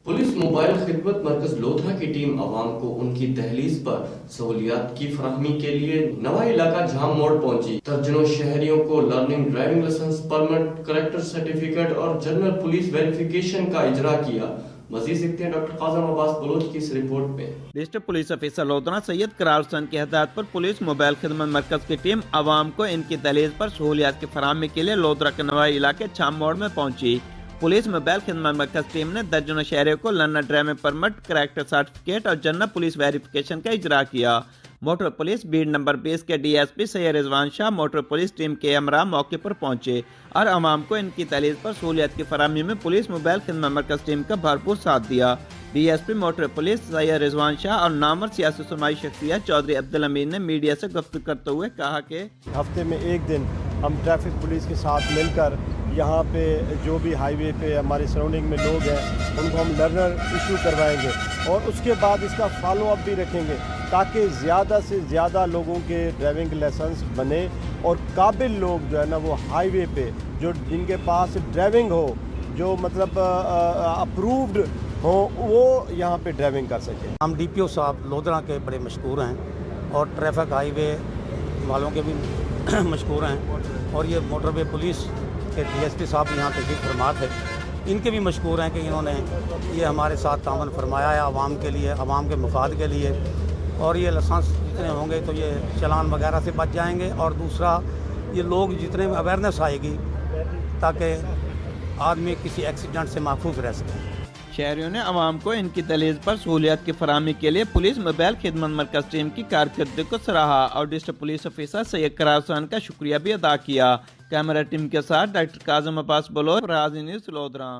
Police mobile खिदमत मरकज लोधा की team आवाम को उनकी दहलीज पर सहूलियात की फराहमी के लिए नवा इलाका झाम मोड़ पहुंची। दर्जनों शहरियों को learning, driving licence, permit, collector certificate और जनरल पुलिस वेरिफिकेशन का इजरा किया। मजीद सीखते हैं डॉक्टर काजम अब्बास बलोच की इस रिपोर्ट में। District police officer Lodhra Syed Qarar Hussain की हिदायत पर पुलिस मोबाइल खिदमत मरकज की टीम आवाम को इनकी दहलीज पर सहूलियात की फराहमी के लिए लोधरा के नवाई इलाके छाम मोड़ में पहुंची। पुलिस मोबाइल खिदमत मरकज टीम ने दर्जनों शहरियों को learner driving permit, character certificate और जनरल पुलिस वेरिफिकेशन का इजरा किया। मोटर पुलिस बीट नंबर 20 के DSP Syed Rizwan Shah motor police team के हमरा मौके पर पहुंचे और आवाम को इनकी दहलीज पर सहूलियत की फराहमी में पुलिस मोबाइल खिदमत मरकज टीम का भरपूर साथ दिया। DSP motor police Syed Rizwan Shah और नामवर सियासी सुनवाई शख्सियत चौधरी अब्दुल अमीन ने मीडिया से गुफ्तगू करते हुए कहा कि हफ्ते में एक दिन हम ट्रैफिक पुलिस के साथ मिलकर यहाँ पे जो भी हाईवे पे हमारे सराउंडिंग में लोग हैं उनको हम लर्नर इशू करवाएंगे और उसके बाद इसका फॉलो अप भी रखेंगे ताकि ज़्यादा से ज़्यादा लोगों के ड्राइविंग लाइसेंस बने और काबिल लोग जो है ना वो हाईवे पे जो जिनके पास ड्राइविंग हो, जो मतलब अप्रूव्ड हो, वो यहाँ पे ड्राइविंग कर सकें। हम डीपीओ साहब लोधरा के बड़े मशहूर हैं और ट्रैफिक हाईवे वालों के भी मशहूर हैं और ये मोटरवे पुलिस के डीएसपी साहब यहाँ तशरीफ फरमा थे, इनके भी मशहूर हैं कि इन्होंने ये हमारे साथ तावन फरमाया है आवाम के लिए, आवाम के मफाद के लिए। और ये लाइसेंस जितने होंगे तो ये चालान वगैरह से बच जाएंगे और दूसरा ये लोग जितने अवेयरनेस आएगी ताकि आदमी किसी एक्सीडेंट से महफूज रह सके। शहरियों ने आवाम को इनकी दहलीज पर सहूलियत की फराहमी के लिए पुलिस मोबाइल खिदमत मरकज टीम की कारकर्दगी को सराहा और district police officer Syed Qarar Hussain का शुक्रिया भी अदा किया। कैमरा टीम के साथ डॉक्टर काजम अब्बास बलोच, राज न्यूज़ लोधरा।